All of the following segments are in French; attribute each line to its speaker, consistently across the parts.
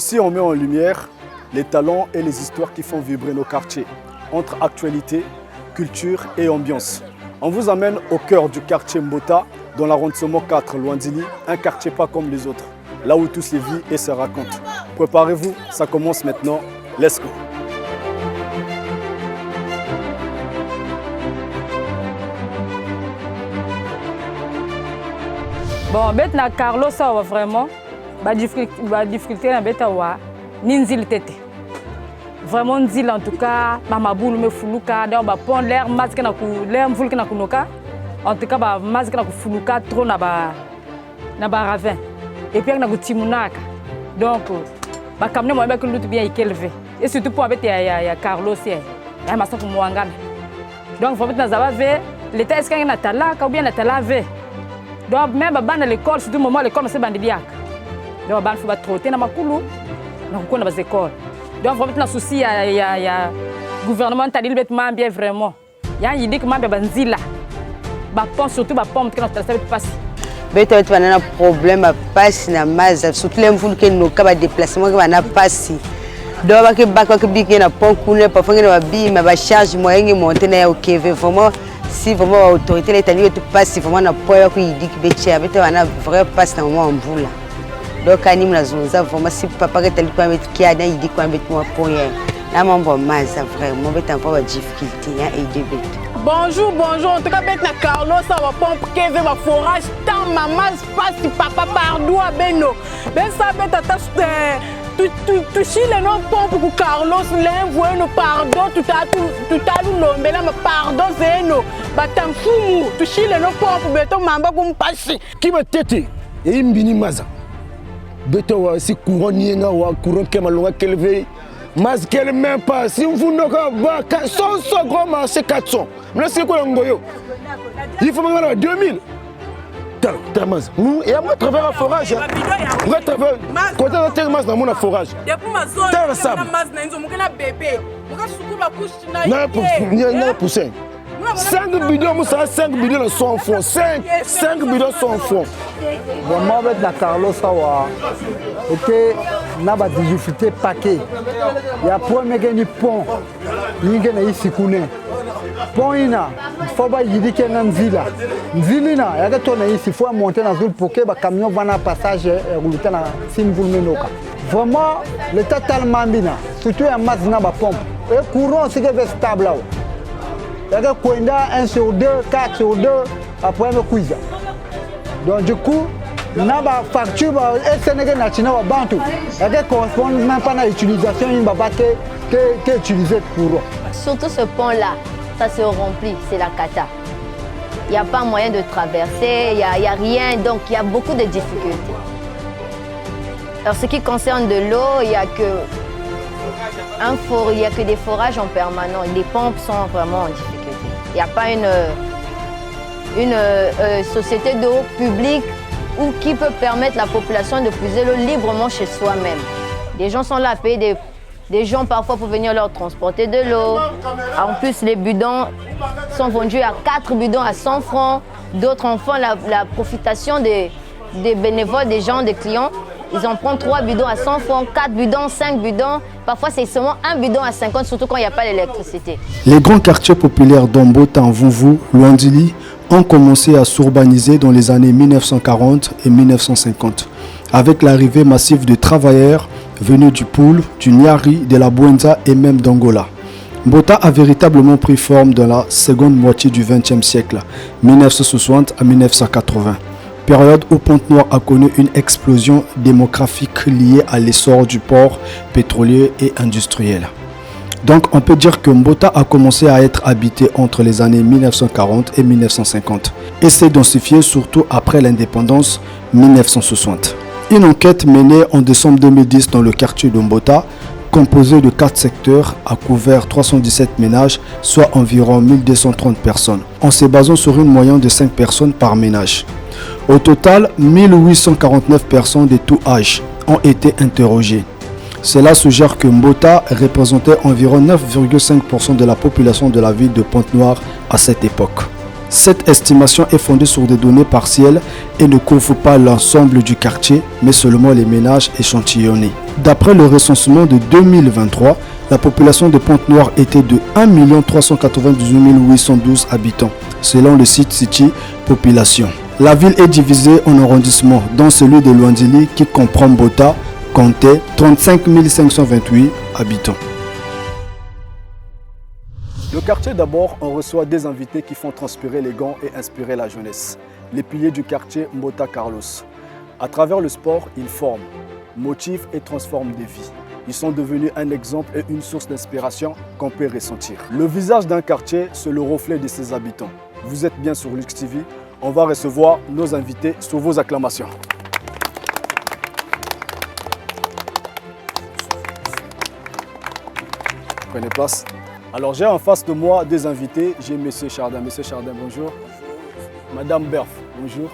Speaker 1: Ici, on met en lumière les talents et les histoires qui font vibrer nos quartiers, entre actualité, culture et ambiance. On vous amène au cœur du quartier Mbota, dans l'arrondissement 4, Luandili, un quartier pas comme les autres, là où tout se vit et se raconte. Préparez-vous, ça commence maintenant. Let's go!
Speaker 2: Bon, maintenant Carlos ça va vraiment, difficulté na beta wa ninzil tete. Vraiment nzil en tout cas, mama boule me fuluka, donc ba pon l'air masque na ku l'air mvulka na kunoka. En tout cas ba masque na ku fuluka trop na ba ravin. Et puis na ku timunaka. Donc ba kamne mo ba que lutu bien élevé. Et surtout pour avec ya Carlos ya masa ku mwangana. Donc faut mettre na zava l'état est-ce qu'il na tala ou bien na tala ve. Donc même à l'école, surtout au moment où l'école c'est bandibiak. Donc il faut trotter dans ma coulou, donc on a des écoles. Donc il faut mettre un souci, il y a gouvernement qui a dit bien vraiment. Il y a une idée que ma banzila, surtout ma pomme qui n'a pas passé.
Speaker 3: Mais tu as un problème à passer na masse, surtout les gens qui n'ont pas de déplacement qui n'ont pas passé. Donc il faut que tu aies un pont coulé, parfois il y a une charge moyenne qui monte na au Kevin vraiment. Si vraiment l'autorité l'État lui passe, si vraiment na poids qui dit que bétia, mais tu as un vrai passe dans le moment en boule. Donc anim la zone ça vraiment si papa qui t'a dit quoi mettre qui a dit quoi mettre moi pour rien. Là mon bon mal ça vraiment mais t'as pas de difficulté et de bête.
Speaker 4: Bonjour, en tout cas bête na Carlos ça va pompe Kevin va forage tant maman passe papa pardon à Beno. Ben ça bête attache tu chiles non pompe pour Carlos l'envoie no pardon tout à l'ombe là me pardon zeno batam fumu tu chiles non pompe beto mamba kum passer
Speaker 5: qui va tete et imbini maza beto wa si courant nienga wa courant kemalonga keleve mas quel même pas si vous n'aurez pas 100 gros marché 400 mais c'est quoi ngoyo il faut me 2000. Et à travers un forage, on travers côté de terre dans mon forage. Terre sable. Non, pour 5 bidons, 5 bidons sont en fond. 5 bidons sont en fond.
Speaker 6: Bon, moi, avec la Carlos, ça va. Et n'a pas de difficulté paquet. Il y a pour me gagner pont. Il y a ici koune. Pont ina, faut pas y dire qu'il y a une ville. Zilina, il y a que ici, faut monter dans une pour que le camion va dans passage et rouler dans une ville. Vraiment, l'état tellement bien. Surtout un masse n'a pas pompe. Et courant, c'est que stable là. Il y a que 1 sur 2, 4 sur 2, après le quiz. Donc du coup, il y a une facture et Sénégal national au Bantou. Il y a correspond même pas à l'utilisation qui est utilisée pour.
Speaker 7: Surtout ce pont-là, ça se remplit, c'est la cata. Il n'y a pas moyen de traverser, il n'y a rien, donc il y a beaucoup de difficultés. Alors ce qui concerne de l'eau, il n'y a que des forages en permanence. Les pompes sont vraiment en difficulté. Il n'y a pas une société d'eau publique qui peut permettre à la population de puiser l'eau librement chez soi-même. Des gens sont là à payer des gens parfois pour venir leur transporter de l'eau. En plus, les bidons sont vendus à 4 bidons à 100 francs. D'autres en font la profitation des bénévoles, des gens, des clients. Ils en prennent 3 bidons à 100 francs, 4 bidons, 5 bidons. Parfois, c'est seulement un bidon à 50, surtout quand il n'y a pas d'électricité.
Speaker 1: Les grands quartiers populaires d'Mbota, Mvumvu, Luandili ont commencé à s'urbaniser dans les années 1940 et 1950, avec l'arrivée massive de travailleurs venus du Poul, du Nyari, de la Bouenza et même d'Angola. Mbota a véritablement pris forme dans la seconde moitié du XXe siècle, 1960 à 1980. Période où Pointe-Noire a connu une explosion démographique liée à l'essor du port pétrolier et industriel. Donc on peut dire que Mbota a commencé à être habité entre les années 1940 et 1950 et s'est densifié surtout après l'indépendance 1960. Une enquête menée en décembre 2010 dans le quartier de Mbota, composé de 4 secteurs, a couvert 317 ménages, soit environ 1230 personnes, en se basant sur une moyenne de 5 personnes par ménage. Au total, 1849 personnes de tout âge ont été interrogées. Cela suggère que Mbota représentait environ 9,5% de la population de la ville de Pointe-Noire à cette époque. Cette estimation est fondée sur des données partielles et ne couvre pas l'ensemble du quartier, mais seulement les ménages échantillonnés. D'après le recensement de 2023, la population de Pointe-Noire était de 1 398 812 habitants, selon le site City Population. La ville est divisée en arrondissements, dont celui de Luandili qui comprend Bota, comptait 35 528 habitants. Le quartier d'abord, on reçoit des invités qui font transpirer les gants et inspirer la jeunesse. Les piliers du quartier Mbota Carlos. À travers le sport, ils forment, motivent et transforment des vies. Ils sont devenus un exemple et une source d'inspiration qu'on peut ressentir. Le visage d'un quartier, c'est le reflet de ses habitants. Vous êtes bien sur Lux TV. On va recevoir nos invités sous vos acclamations. Prenez place. Alors j'ai en face de moi des invités. J'ai M. Chardin. M. Chardin, bonjour. Madame Berf, bonjour.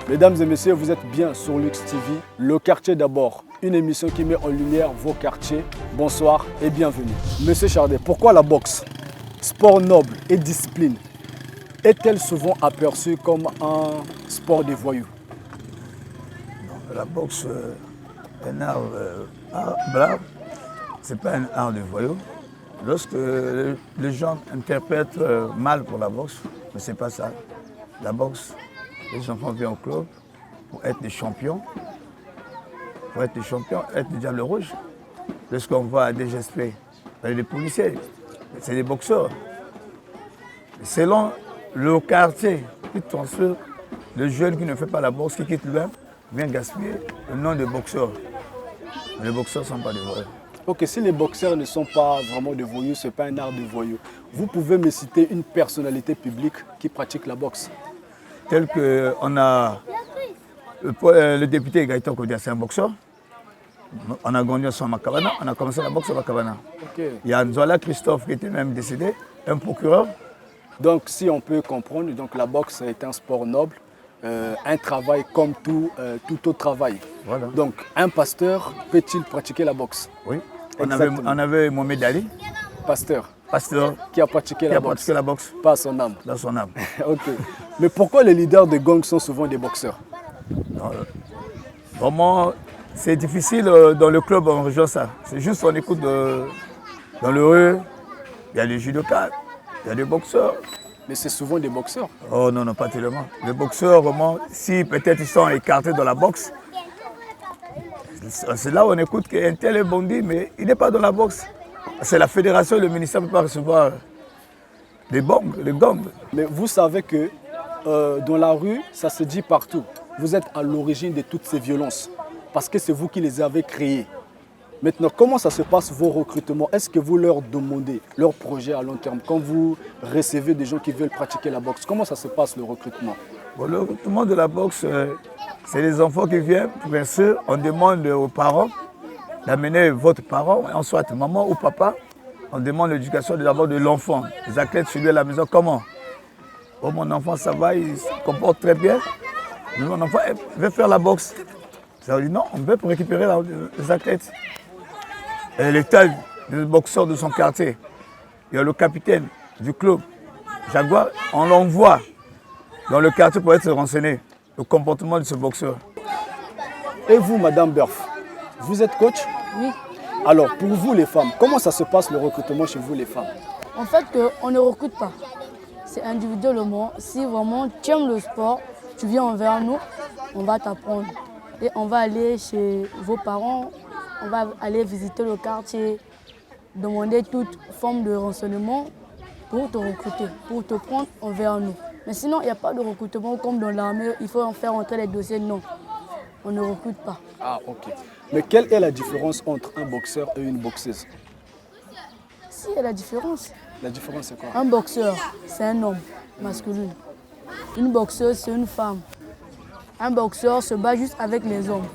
Speaker 1: Mesdames et messieurs, vous êtes bien sur Lux TV. Le quartier d'abord, une émission qui met en lumière vos quartiers. Bonsoir et bienvenue. Monsieur Chardin, pourquoi la boxe, sport noble et discipline, est-elle souvent aperçue comme un sport des voyous?
Speaker 8: La boxe est un art brave, ce n'est pas un art de voyous. Lorsque les gens interprètent mal pour la boxe, mais ce n'est pas ça. La boxe, les enfants viennent au club pour être des champions. Pour être des champions, être des diables rouges. Lorsqu'on voit à DGSP, les policiers, c'est des boxeurs. Selon le quartier qui transfère, le jeune qui ne fait pas la boxe, qui quitte lui-même, vient gaspiller le nom de boxeur. Mais les boxeurs ne sont pas des voyous.
Speaker 1: Ok, si les boxeurs ne sont pas vraiment des voyous, ce n'est pas un art de voyou. Vous pouvez me citer une personnalité publique qui pratique la boxe?
Speaker 8: Tel qu'on a le député Gaëtan Kodia, c'est un boxeur. On a gagné son Makabana, on a commencé la boxe au Makabana.
Speaker 1: Okay.
Speaker 8: Il y a Nzola Christophe qui était même décédé, un procureur.
Speaker 1: Donc si on peut comprendre, donc, la boxe est un sport noble, un travail comme tout autre travail.
Speaker 8: Voilà.
Speaker 1: Donc un pasteur peut-il pratiquer la boxe?
Speaker 8: Oui. On avait Mohamed Ali.
Speaker 1: Pasteur.
Speaker 8: Qui
Speaker 1: a pratiqué la
Speaker 8: boxe.
Speaker 1: Pas son âme.
Speaker 8: Dans son âme.
Speaker 1: Ok. Mais pourquoi les leaders de gang sont souvent des boxeurs?
Speaker 8: Vraiment, c'est difficile dans le club, on rejoint ça. C'est juste on écoute dans le rue, il y a des judokas, il y a des boxeurs.
Speaker 1: Mais c'est souvent des boxeurs.
Speaker 8: Oh non, pas tellement. Les boxeurs, vraiment, si peut-être ils sont écartés dans la boxe, c'est là où on écoute qu'un tel est bandit, mais il n'est pas dans la boxe. C'est la fédération et le ministère ne peut pas recevoir les bombes, les gangs.
Speaker 1: Mais vous savez que dans la rue, ça se dit partout. Vous êtes à l'origine de toutes ces violences, parce que c'est vous qui les avez créées. Maintenant, comment ça se passe vos recrutements? Est-ce que vous leur demandez leur projet à long terme quand vous recevez des gens qui veulent pratiquer la boxe? Comment ça se passe le recrutement?
Speaker 8: Bon, le recrutement de la boxe, c'est les enfants qui viennent. Bien sûr, on demande aux parents d'amener votre parent, soit maman ou papa. On demande l'éducation d'abord de l'enfant. Les athlètes chez lui à la maison, comment? Oh, mon enfant, ça va, il se comporte très bien. Mais mon enfant veut faire la boxe. Ça veut dire non, on veut pour récupérer les athlètes. Et l'état du boxeur de son quartier, il y a le capitaine du club, Jaguar, on l'envoie dans le quartier pour être renseigné, le comportement de ce boxeur.
Speaker 1: Et vous, Madame Berf, vous êtes coach?
Speaker 4: Oui.
Speaker 1: Alors, pour vous les femmes, comment ça se passe le recrutement chez vous les femmes?
Speaker 9: En fait, on ne recrute pas. C'est individuellement. Si vraiment tu aimes le sport, tu viens envers nous, on va t'apprendre. Et on va aller chez vos parents, on va aller visiter le quartier, demander toute forme de renseignement pour te recruter, pour te prendre envers nous. Mais sinon, il n'y a pas de recrutement comme dans l'armée, il faut en faire entrer les dossiers. Non, on ne recrute pas.
Speaker 1: Ah, ok. Mais quelle est la différence entre un boxeur et une boxeuse?
Speaker 9: Si, il y a la différence.
Speaker 1: La différence, c'est quoi?
Speaker 9: Un boxeur, c'est un homme masculin. Une boxeuse, c'est une femme. Un boxeur se bat juste avec les hommes.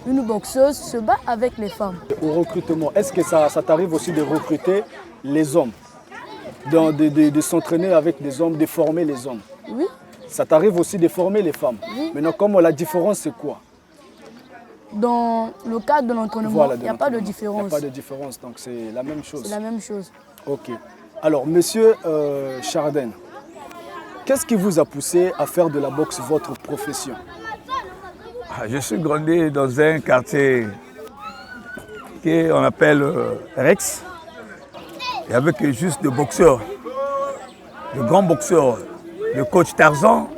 Speaker 9: Une boxeuse se bat avec les femmes.
Speaker 1: Au recrutement, est-ce que ça t'arrive aussi de recruter les hommes, de s'entraîner avec des hommes, de former les hommes?
Speaker 9: Oui.
Speaker 1: Ça t'arrive aussi de former les femmes?
Speaker 9: Oui.
Speaker 1: Maintenant, comment la différence, c'est quoi?
Speaker 9: Dans le cadre de l'entraînement, il n'y a pas de différence.
Speaker 1: Il n'y a pas de différence, donc c'est la même chose.
Speaker 9: C'est la même chose.
Speaker 1: Ok. Alors, monsieur Chardin, Qu'est-ce qui vous a poussé à faire de la boxe votre profession?
Speaker 8: Je suis grandi dans un quartier qu'on appelle Rex. Et avec juste des boxeurs, de grands boxeurs. Le coach Tarzan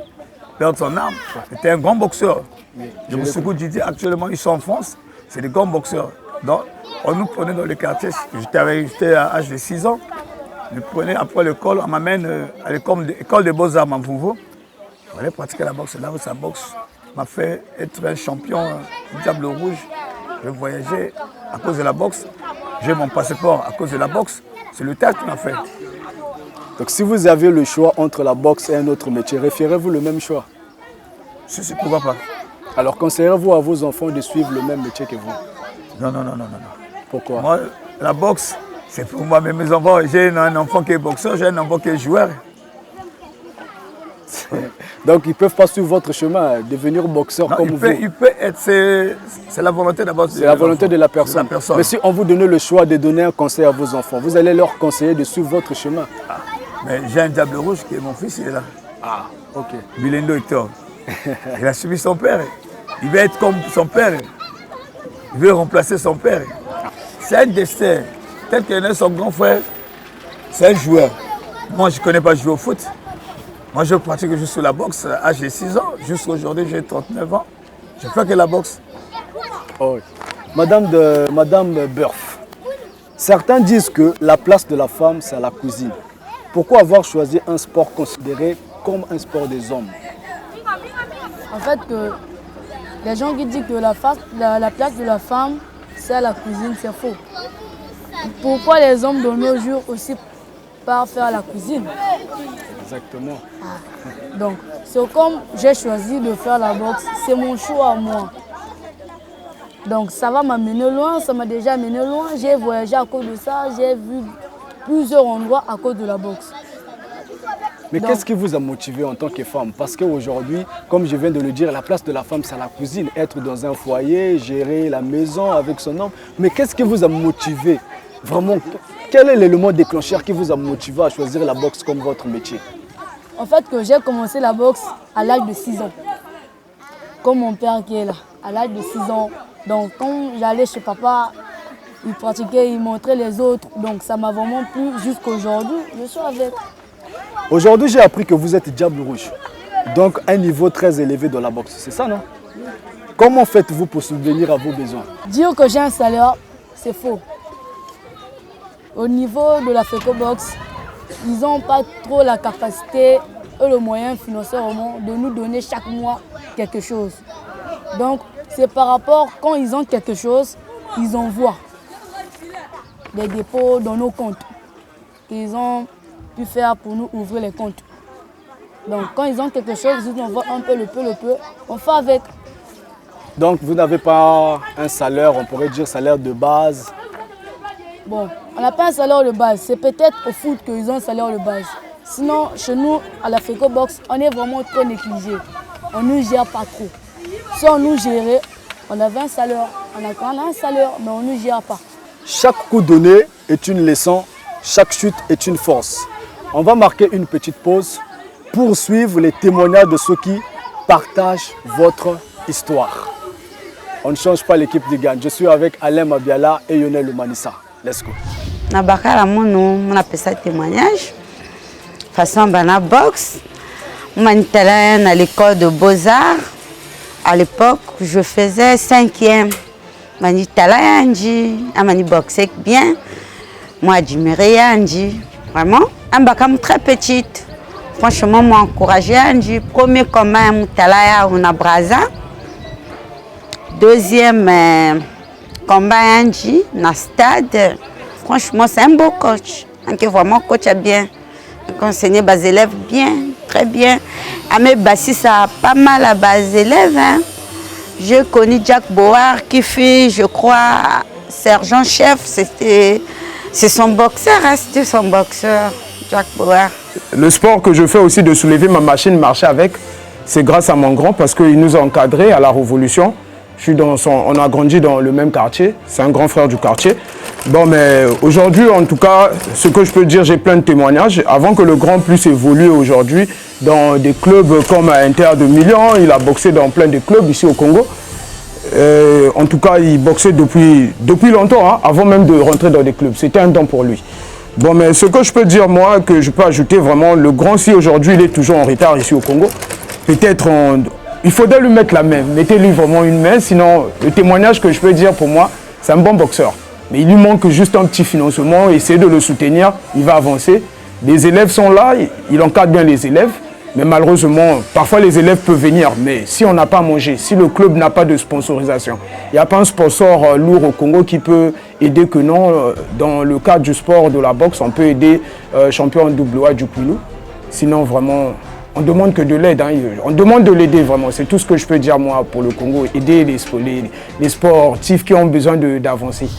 Speaker 8: perd son âme. C'était un grand boxeur. Je me suis dit, actuellement, ils sont en France. C'est des grands boxeurs. Donc, on nous prenait dans le quartier. J'étais à l'âge de 6 ans. On nous prenait après l'école. On m'amène à l'école des Beaux-Arts à Mvouvo. On allait pratiquer la boxe. Là où sa boxe m'a fait être un champion du Diable Rouge. Je voyageais à cause de la boxe. J'ai mon passeport à cause de la boxe. C'est le théâtre qui m'a fait.
Speaker 1: Donc si vous avez le choix entre la boxe et un autre métier, référez-vous le même choix?
Speaker 8: Si, pourquoi pas?
Speaker 1: Alors conseillerez-vous à vos enfants de suivre le même métier que vous?
Speaker 8: Non.
Speaker 1: Pourquoi?
Speaker 8: Moi, la boxe, c'est pour moi. Mais mes enfants, j'ai un enfant qui est boxeur, j'ai un enfant qui est joueur.
Speaker 1: Donc ils ne peuvent pas suivre votre chemin, devenir boxeur comme vous.
Speaker 8: Il peut être, c'est la volonté d'abord.
Speaker 1: C'est la volonté de la personne. Mais si on vous donnait le choix de donner un conseil à vos enfants, vous allez leur conseiller de suivre votre chemin.
Speaker 8: Mais j'ai un Diable Rouge qui est mon fils, il est là.
Speaker 1: Ah, ok.
Speaker 8: Bilendo Hector. Il a suivi son père. Il veut être comme son père. Il veut remplacer son père. C'est un destin. Tel qu'il est son grand frère, c'est un joueur. Moi, je ne connais pas jouer au foot. Moi, je pratique juste la boxe à l'âge de 6 ans. Jusqu'à aujourd'hui, j'ai 39 ans. Je fais que la boxe.
Speaker 1: Oh. Madame Burf, certains disent que la place de la femme, c'est à la cuisine. Pourquoi avoir choisi un sport considéré comme un sport des hommes?
Speaker 9: En fait, les gens qui disent que la place de la femme, c'est à la cuisine, c'est faux. Pourquoi les hommes de nos jours aussi partent faire la cuisine?
Speaker 1: Exactement.
Speaker 9: Donc, c'est comme j'ai choisi de faire la boxe, c'est mon choix à moi. Donc, ça va m'amener loin, ça m'a déjà amené loin. J'ai voyagé à cause de ça, j'ai vu plusieurs endroits à cause de la boxe.
Speaker 1: Mais qu'est-ce qui vous a motivé en tant que femme? Parce qu'aujourd'hui, comme je viens de le dire, la place de la femme, c'est à la cuisine. Être dans un foyer, gérer la maison avec son homme. Mais qu'est-ce qui vous a motivé? Vraiment, quel est l'élément déclencheur qui vous a motivé à choisir la boxe comme votre métier?
Speaker 9: En fait, que j'ai commencé la boxe à l'âge de 6 ans. Comme mon père qui est là, à l'âge de 6 ans. Donc, quand j'allais chez papa, il pratiquait, il montrait les autres. Donc, ça m'a vraiment plu. Jusqu'aujourd'hui, je suis avec.
Speaker 1: Aujourd'hui, j'ai appris que vous êtes Diable Rouge. Donc, un niveau très élevé dans la boxe. C'est ça, non? Comment faites-vous pour subvenir à vos besoins?
Speaker 9: Dire que j'ai un salaire, c'est faux. Au niveau de la FECOBOX, ils n'ont pas trop la capacité et le moyen financièrement de nous donner chaque mois quelque chose. Donc, c'est par rapport, quand ils ont quelque chose, ils envoient des dépôts dans nos comptes qu'ils ont pu faire pour nous ouvrir les comptes. Donc, quand ils ont quelque chose, ils nous envoient un peu, le peu, on fait avec.
Speaker 1: Donc, vous n'avez pas un salaire, on pourrait dire salaire de base?
Speaker 9: Bon, on n'a pas un salaire de base. C'est peut-être au foot qu'ils ont un salaire de base. Sinon, chez nous, à la FECOBOX, on est vraiment trop négligé. On ne nous gère pas trop. Si on nous gérait, on avait un salaire. On a un salaire, mais on ne nous gère pas.
Speaker 1: Chaque coup donné est une leçon, chaque chute est une force. On va marquer une petite pause pour suivre les témoignages de ceux qui partagent votre histoire. On ne change pas l'équipe du Gagne. Je suis avec Alain Mabiala et Yonel Manissa. Let's go.
Speaker 3: Nabakala on appelle ça témoignage. Façon bana boxe. Manitala à l'école de Beaux-Arts. À l'époque, je faisais 5e. Manitala Anji, Amani boxait bien. Moi, admirais Anji. Vraiment, un bakam très petite. Franchement, moi, encouragé Anji. Premier combat, Moutalaya, on a Braza. Deuxième combat Anji, dans le stade. Franchement, c'est un beau coach. Qui vraiment coach bien. Il enseignait les élèves bien, très bien. Amé Bassi, ça a pas mal à bas élèves. Hein. J'ai connu Jack Bauer qui fait, je crois, sergent-chef. C'est son boxeur, hein, c'était son boxeur, Jack Bauer.
Speaker 10: Le sport que je fais aussi de soulever ma machine, marcher avec, c'est grâce à mon grand parce qu'il nous a encadrés à la Révolution. On a grandi dans le même quartier. C'est un grand frère du quartier. Bon, mais aujourd'hui, en tout cas, ce que je peux dire, j'ai plein de témoignages. Avant que le Grand Plus évolue aujourd'hui dans des clubs comme Inter de Milan, il a boxé dans plein de clubs ici au Congo. En tout cas, il boxait depuis longtemps, hein, avant même de rentrer dans des clubs. C'était un don pour lui. Bon, mais ce que je peux dire, moi, que je peux ajouter vraiment, le Grand, si aujourd'hui, il est toujours en retard ici au Congo, peut-être il faudrait lui mettre la main. Mettez-lui vraiment une main, sinon, le témoignage que je peux dire pour moi, c'est un bon boxeur. Mais il lui manque juste un petit financement, essayer de le soutenir, il va avancer. Les élèves sont là, il encadre bien les élèves. Mais malheureusement, parfois les élèves peuvent venir, mais si on n'a pas mangé, si le club n'a pas de sponsorisation, il n'y a pas un sponsor lourd au Congo qui peut aider que non. Dans le cadre du sport, de la boxe, on peut aider champion WA du Kwilu. Sinon, vraiment, on demande que de l'aide. Hein. On demande de l'aider vraiment. C'est tout ce que je peux dire moi pour le Congo. Aider les sportifs qui ont besoin d'avancer.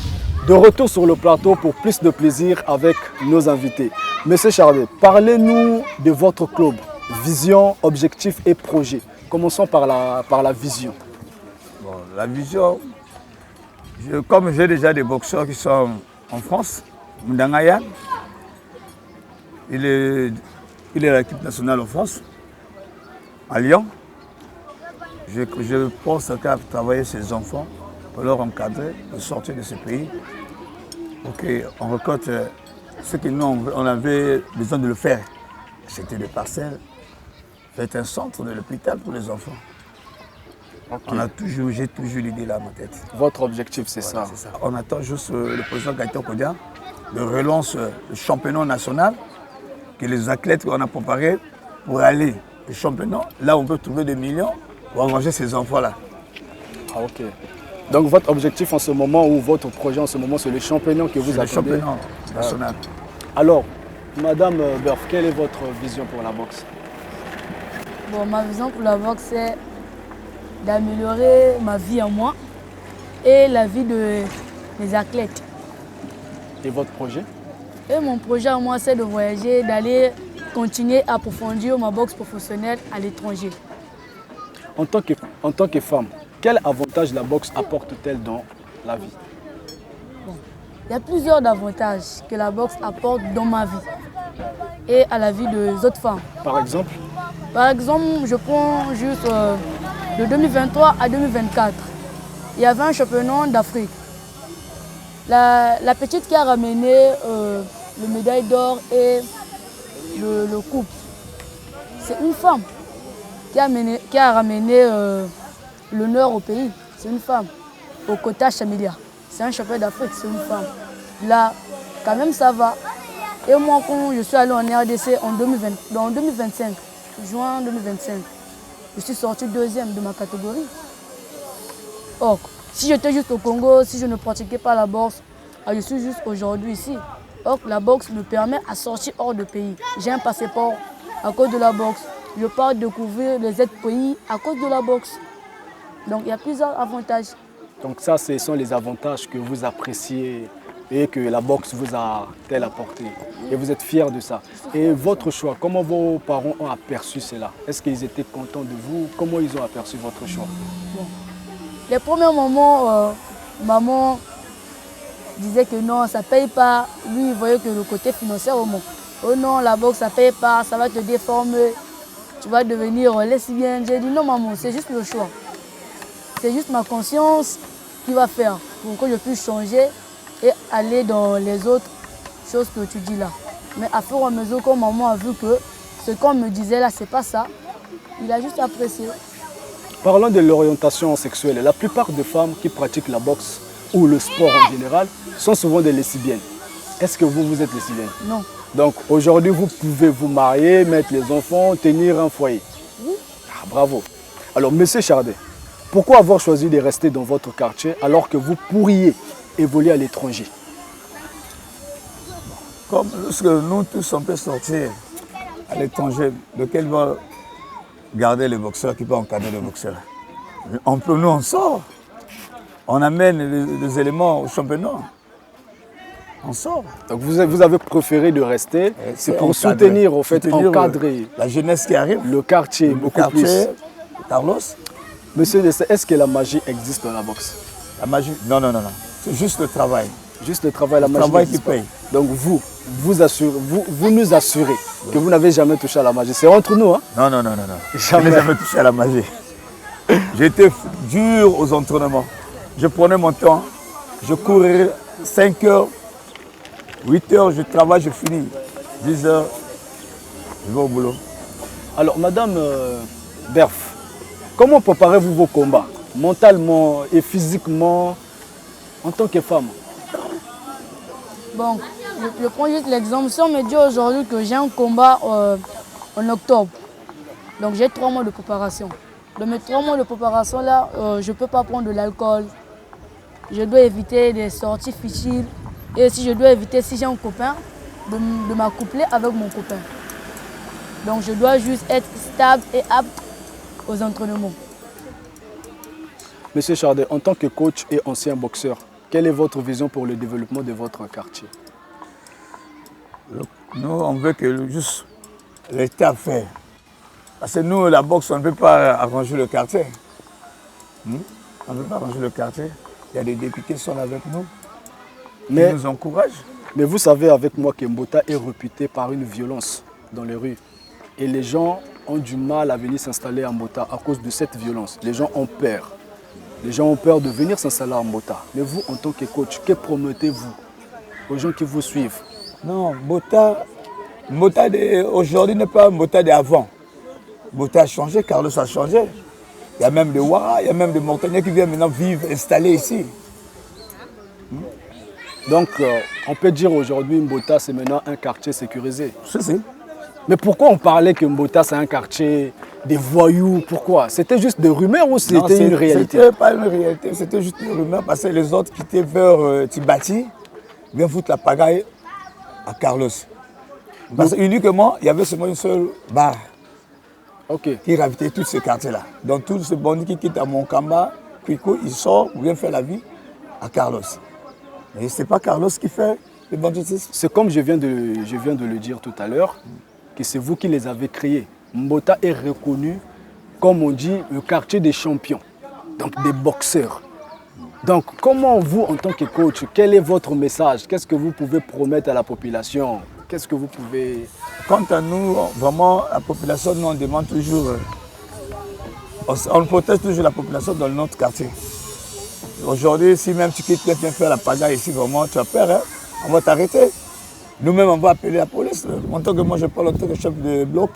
Speaker 1: De retour sur le plateau pour plus de plaisir avec nos invités. Monsieur Chardet, parlez-nous de votre club. Vision, objectif et projet. Commençons par la vision.
Speaker 8: Bon, la vision, comme j'ai déjà des boxeurs qui sont en France, Mdangayan, il est à l'équipe nationale en France, à Lyon. Je pense qu'à travailler ces enfants pour leur encadrer, pour sortir de ce pays, pour qu'on récolte ce que nous on avait besoin de le faire. C'était des parcelles. C'est un centre de l'hôpital pour les enfants. Okay. J'ai toujours l'idée là à ma tête.
Speaker 1: Votre objectif, c'est ça.
Speaker 8: Ça. On attend juste le président Gaëtan Kodia de relance le championnat national, que les athlètes qu'on a préparés pour aller au championnat, là on peut trouver des millions pour arranger ces enfants-là.
Speaker 1: Ah, ok. Donc votre objectif en ce moment, ou votre projet en ce moment, c'est le championnat que vous attendez.
Speaker 8: Le championnat national.
Speaker 1: Alors, Madame Berf, quelle est votre vision pour la boxe?
Speaker 9: Bon, ma vision pour la boxe, c'est d'améliorer ma vie à moi et la vie des athlètes.
Speaker 1: Et votre projet?
Speaker 9: Et mon projet à moi, c'est de voyager, d'aller continuer à approfondir ma boxe professionnelle à l'étranger.
Speaker 1: En tant que femme, quel avantage la boxe apporte-t-elle dans la vie?
Speaker 9: Bon, il y a plusieurs avantages que la boxe apporte dans ma vie et à la vie des autres femmes.
Speaker 1: Par exemple?
Speaker 9: Par exemple, je prends juste de 2023 à 2024. Il y avait un championnat d'Afrique. La petite qui a ramené le médaille d'or et le coupe, c'est une femme qui a ramené l'honneur au pays. C'est une femme. Au Kota Chamilia. C'est un champion d'Afrique, c'est une femme. Là, quand même, ça va. Et moi, quand je suis allé en RDC en 2025, juin 2025, je suis sorti deuxième de ma catégorie. Or, si j'étais juste au Congo, si je ne pratiquais pas la boxe, je suis juste aujourd'hui ici. Or, la boxe me permet de sortir hors de pays. J'ai un passeport à cause de la boxe. Je pars découvrir les autres pays à cause de la boxe. Donc, il y a plusieurs avantages.
Speaker 1: Donc ça, ce sont les avantages que vous appréciez et que la boxe vous a-t-elle apporté. Et vous êtes fiers de ça. Et votre choix, comment vos parents ont aperçu cela? Est-ce qu'ils étaient contents de vous? Comment ils ont aperçu votre choix?
Speaker 9: Bon. Les premiers moments, maman disait que non, ça ne paye pas. Lui, il voyait que le côté financier au moins. Oh non, la boxe, ça ne paye pas, ça va te déformer. Tu vas devenir lesbienne. J'ai dit non, maman, c'est juste le choix. C'est juste ma conscience qui va faire pour que je puisse changer et aller dans les autres choses que tu dis là. Mais à fur et à mesure que maman a vu que ce qu'on me disait là, c'est pas ça, il a juste apprécié.
Speaker 1: Parlons de l'orientation sexuelle. La plupart des femmes qui pratiquent la boxe ou le sport en général sont souvent des lesbiennes. Est-ce que vous êtes lesbienne?
Speaker 9: Non.
Speaker 1: Donc aujourd'hui, vous pouvez vous marier, mettre les enfants, tenir un foyer.
Speaker 9: Oui.
Speaker 1: Ah, bravo. Alors, monsieur Chardet, pourquoi avoir choisi de rester dans votre quartier alors que vous pourriez évoluer à l'étranger?
Speaker 8: Comme lorsque nous tous on peut sortir à l'étranger, lequel va garder les boxeurs, qui peut encadrer les boxeurs? Nous on sort, on amène les éléments au championnat, on sort.
Speaker 1: Donc vous avez préféré de rester, c'est pour soutenir, au fait, encadrer
Speaker 8: la jeunesse qui arrive,
Speaker 1: le quartier, beaucoup plus.
Speaker 8: Carlos.
Speaker 1: Monsieur Dessé, est-ce que la magie existe dans la boxe?
Speaker 8: La magie? Non, non, non, non. C'est juste le travail.
Speaker 1: Juste le travail, la
Speaker 8: le
Speaker 1: magie
Speaker 8: travail qui paye.
Speaker 1: Donc vous nous assurez que vous n'avez jamais touché à la magie. C'est entre nous, hein?
Speaker 8: Non, non, non, non, non.
Speaker 1: Jamais.
Speaker 8: Je n'ai jamais touché à la magie. J'étais dur aux entraînements. Je prenais mon temps, je courais 5 heures, 8 heures, je travaille, je finis. 10 heures, je vais au boulot.
Speaker 1: Alors, Madame Berf, comment préparez-vous vos combats, mentalement et physiquement, en tant que femme?
Speaker 9: Bon, je prends juste l'exemple. Si on me dit aujourd'hui que j'ai un combat en octobre, donc j'ai 3 mois de préparation. Dans mes 3 mois de préparation là, je ne peux pas prendre de l'alcool. Je dois éviter des sorties futiles. Et aussi je dois éviter, si j'ai un copain, de m'accoupler avec mon copain. Donc je dois juste être stable et apte aux entraînements.
Speaker 1: Monsieur Chardet, en tant que coach et ancien boxeur, quelle est votre vision pour le développement de votre quartier?
Speaker 8: Nous, on veut que juste l'État fait. Parce que nous, la boxe, on ne peut pas arranger le quartier. On ne peut pas arranger le quartier. Il y a des députés qui sont avec nous, qui nous encouragent.
Speaker 1: Mais vous savez avec moi que Mbota est réputé par une violence dans les rues. Et les gens ont du mal à venir s'installer à Mbota à cause de cette violence. Les gens ont peur. Les gens ont peur de venir s'installer à Mbota. Mais vous, en tant que coach, que promettez-vous aux gens qui vous suivent?
Speaker 8: Non, Mbota aujourd'hui n'est pas Mbota d'avant. Mbota a changé, Carlos a changé. Il y a même des Ouara, il y a même des montagnards qui viennent maintenant vivre, installés ici.
Speaker 1: Donc, on peut dire aujourd'hui Mbota, c'est maintenant un quartier sécurisé.
Speaker 8: C'est.
Speaker 1: Mais pourquoi on parlait que Mbota, c'est un quartier des voyous? Pourquoi? C'était juste des rumeurs ou c'était une réalité?
Speaker 8: C'était pas une réalité, c'était juste des rumeurs parce que les autres qui étaient vers Tibati viennent foutre la pagaille à Carlos. Parce qu'uniquement, il y avait seulement une seule barre qui gravitait tout ce quartier-là. Donc tous ces bandits qui quittent à Monkamba, Kwiko, ils sortent pour bien faire la vie à Carlos. Mais ce n'est pas Carlos qui fait le banditisme.
Speaker 1: C'est comme je viens de le dire tout à l'heure, que c'est vous qui les avez créés. Mbota est reconnu, comme on dit, le quartier des champions, donc des boxeurs. Donc comment vous, en tant que coach, quel est votre message? Qu'est-ce que vous pouvez promettre à la population? Qu'est-ce que vous pouvez...
Speaker 8: Quant à nous, vraiment, la population, nous, on demande toujours... on protège toujours la population dans notre quartier. Aujourd'hui, si même tu quittes, tu viens faire la pagaille ici, vraiment, tu as peur, hein? On va t'arrêter. Nous-mêmes, on va appeler la police. En tant que moi, je parle en tant que chef de bloc.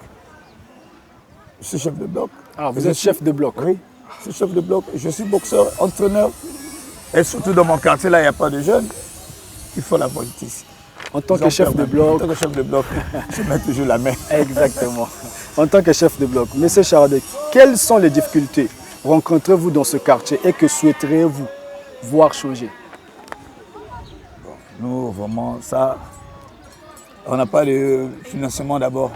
Speaker 8: Je suis chef de bloc.
Speaker 1: Ah, vous êtes chef de bloc?
Speaker 8: Oui, je suis chef de bloc. Je suis boxeur, entraîneur. Et surtout dans mon quartier, là, il n'y a pas de jeunes qui font la politique.
Speaker 1: En tant que chef de bloc.
Speaker 8: En tant que chef de bloc, je mets toujours la main.
Speaker 1: Exactement. En tant que chef de bloc. Monsieur Chardet, quelles sont les difficultés rencontrez-vous dans ce quartier et que souhaiteriez-vous voir changer?
Speaker 8: Nous, vraiment, ça, on n'a pas de financement d'abord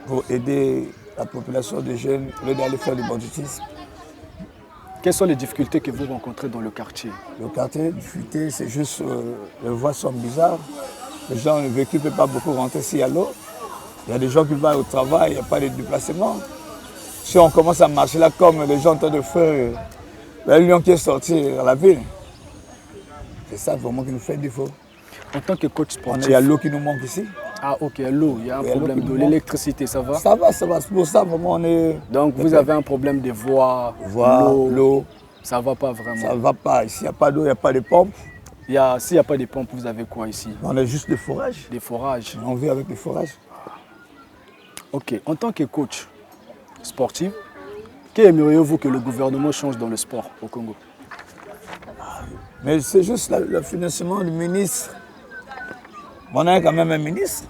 Speaker 8: pour aider la population de jeunes au lieu d'aller faire du banditisme.
Speaker 1: Quelles sont les difficultés que vous rencontrez dans le quartier?
Speaker 8: Le quartier, difficulté, c'est juste les voies sont bizarres. Les gens, le véhicule ne peut pas beaucoup rentrer s'il y a l'eau. Il y a des gens qui vont au travail, il n'y a pas de déplacement. Si on commence à marcher là comme les gens en train de faire le lion qui est sorti à la ville, c'est ça vraiment qui nous fait défaut.
Speaker 1: En tant que coach sportif,
Speaker 8: il y a l'eau qui nous manque ici.
Speaker 1: Ah ok, l'eau, il y a un problème de l'électricité, ça va?
Speaker 8: Ça va, c'est pour ça vraiment on est...
Speaker 1: Donc vous avez un problème de voies,
Speaker 8: l'eau.
Speaker 1: Ça va pas vraiment?
Speaker 8: Ça va pas, ici il n'y a pas d'eau, il n'y a pas de pompe.
Speaker 1: S'il n'y a pas de pompe, vous avez quoi ici?
Speaker 8: On a juste des forages.
Speaker 1: Des forages?
Speaker 8: On vit avec des forages.
Speaker 1: Ok, en tant que coach sportif, qu'aimeriez-vous que le gouvernement change dans le sport au Congo?
Speaker 8: Mais c'est juste le financement du ministre. On a quand même un ministre.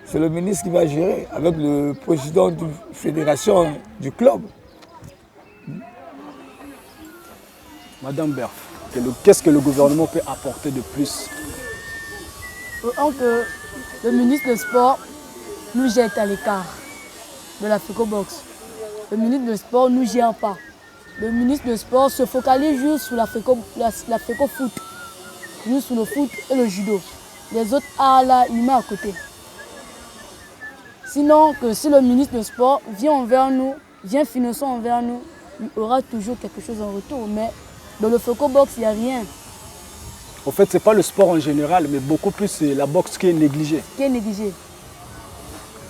Speaker 8: C'est le ministre qui va gérer avec le président de la fédération du club.
Speaker 1: Madame Berf, qu'est-ce que le gouvernement peut apporter de plus?
Speaker 9: Que le ministre des Sports nous jette à l'écart de la FECOBOX. Le ministre des Sports ne nous gère pas. Le ministre des Sports se focalise juste sur la FECO-foot, juste sur le foot et le judo. Les autres arts là, il met à côté. Sinon, que si le ministre des Sports vient envers nous, vient financer envers nous, il y aura toujours quelque chose en retour. Mais dans le Foco-Box, il n'y a rien.
Speaker 1: En fait, ce n'est pas le sport en général, mais beaucoup plus c'est la boxe qui est négligée.
Speaker 9: Qui est négligée.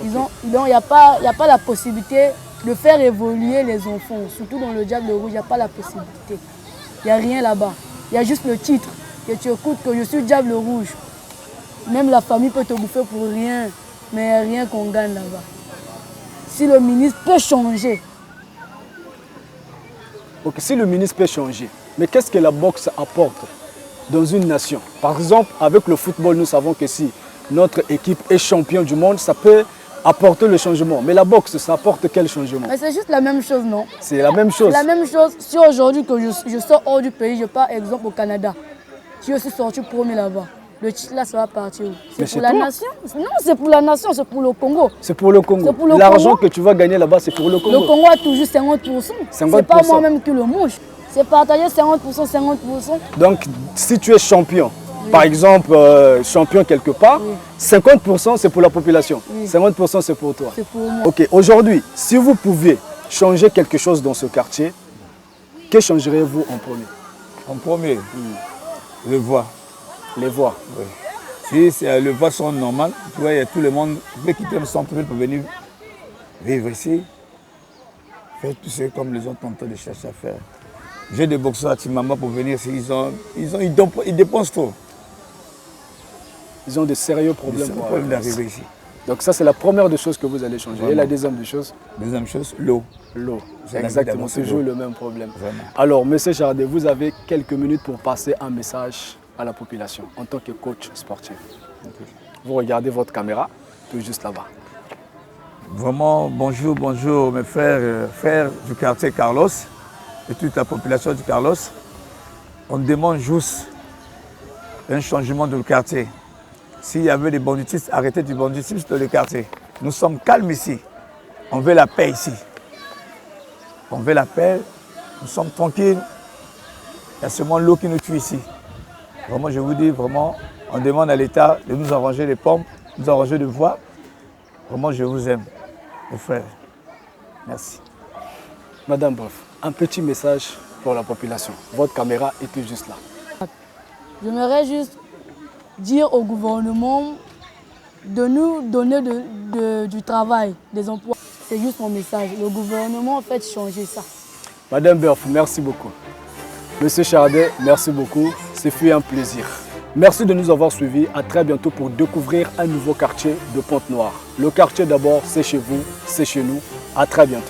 Speaker 9: Il n'y a pas la possibilité de faire évoluer les enfants. Surtout dans le Diable Rouge, il n'y a pas la possibilité. Il n'y a rien là-bas. Il y a juste le titre que tu écoutes, que je suis Diable Rouge. Même la famille peut te bouffer pour rien, mais il n'y a rien qu'on gagne là-bas. Si le ministre peut changer.
Speaker 1: Ok, si le ministre peut changer, mais qu'est-ce que la boxe apporte dans une nation? Par exemple, avec le football, nous savons que si notre équipe est champion du monde, ça peut apporter le changement. Mais la boxe, ça apporte quel changement?
Speaker 9: Mais c'est juste la même chose, non?
Speaker 1: C'est la même chose.
Speaker 9: C'est la même chose. Si aujourd'hui que je sors hors du pays, je pars exemple au Canada. Si je suis sorti premier là-bas, le titre là, ça va partir où? C'est pour la nation? Non, c'est pour la nation, c'est pour le Congo.
Speaker 1: C'est pour le Congo. L'argent que tu vas gagner là-bas, c'est pour le Congo.
Speaker 9: Le Congo a toujours 50%. C'est pas moi-même qui le mouche. C'est partagé 50%, 50%.
Speaker 1: Donc, si tu es champion, par exemple, champion quelque part, 50% c'est pour la population, 50% c'est pour toi.
Speaker 9: C'est pour moi.
Speaker 1: Ok, aujourd'hui, si vous pouviez changer quelque chose dans ce quartier, que changeriez-vous en premier?
Speaker 8: En premier, les voies.
Speaker 1: Les voies.
Speaker 8: Oui. Si les voies sont normales, tu vois, il y a tout le monde qui veut quitter le centre-ville pour venir vivre ici. Faire tout ce comme les autres ont de chercher à faire. J'ai des boxeurs à Timamba pour venir ici, ils dépensent trop.
Speaker 1: Ils ont de sérieux problèmes
Speaker 8: d'arriver ici.
Speaker 1: Donc ça, c'est la première des choses que vous allez changer. Vraiment. Et la deuxième des choses?
Speaker 8: Deuxième chose, l'eau.
Speaker 1: L'eau, exactement, c'est toujours le même problème.
Speaker 8: Vraiment.
Speaker 1: Alors, M. Chardé, vous avez quelques minutes pour passer un message à la population en tant que coach sportif. Okay. Vous regardez votre caméra, tout juste là-bas.
Speaker 8: Vraiment, bonjour, bonjour mes frères du quartier Carlos et toute la population du Carlos. On demande juste un changement de quartier. S'il y avait des banditistes, arrêtez du banditisme dans le quartier. Nous sommes calmes ici. On veut la paix ici. On veut la paix. Nous sommes tranquilles. Il y a seulement l'eau qui nous tue ici. Vraiment, je vous dis, vraiment, on demande à l'État de nous arranger les pompes, nous arranger les voies. Vraiment, je vous aime, mes frères. Merci.
Speaker 1: Madame Boff, un petit message pour la population. Votre caméra est tout juste là.
Speaker 9: J'aimerais juste dire au gouvernement de nous donner du travail, des emplois. C'est juste mon message. Le gouvernement en fait changer ça.
Speaker 1: Madame Boff, merci beaucoup. Monsieur Chardé, merci beaucoup. Ce fut un plaisir. Merci de nous avoir suivis. À très bientôt pour découvrir un nouveau quartier de Pointe-Noire. Le quartier d'abord, c'est chez vous, c'est chez nous. À très bientôt.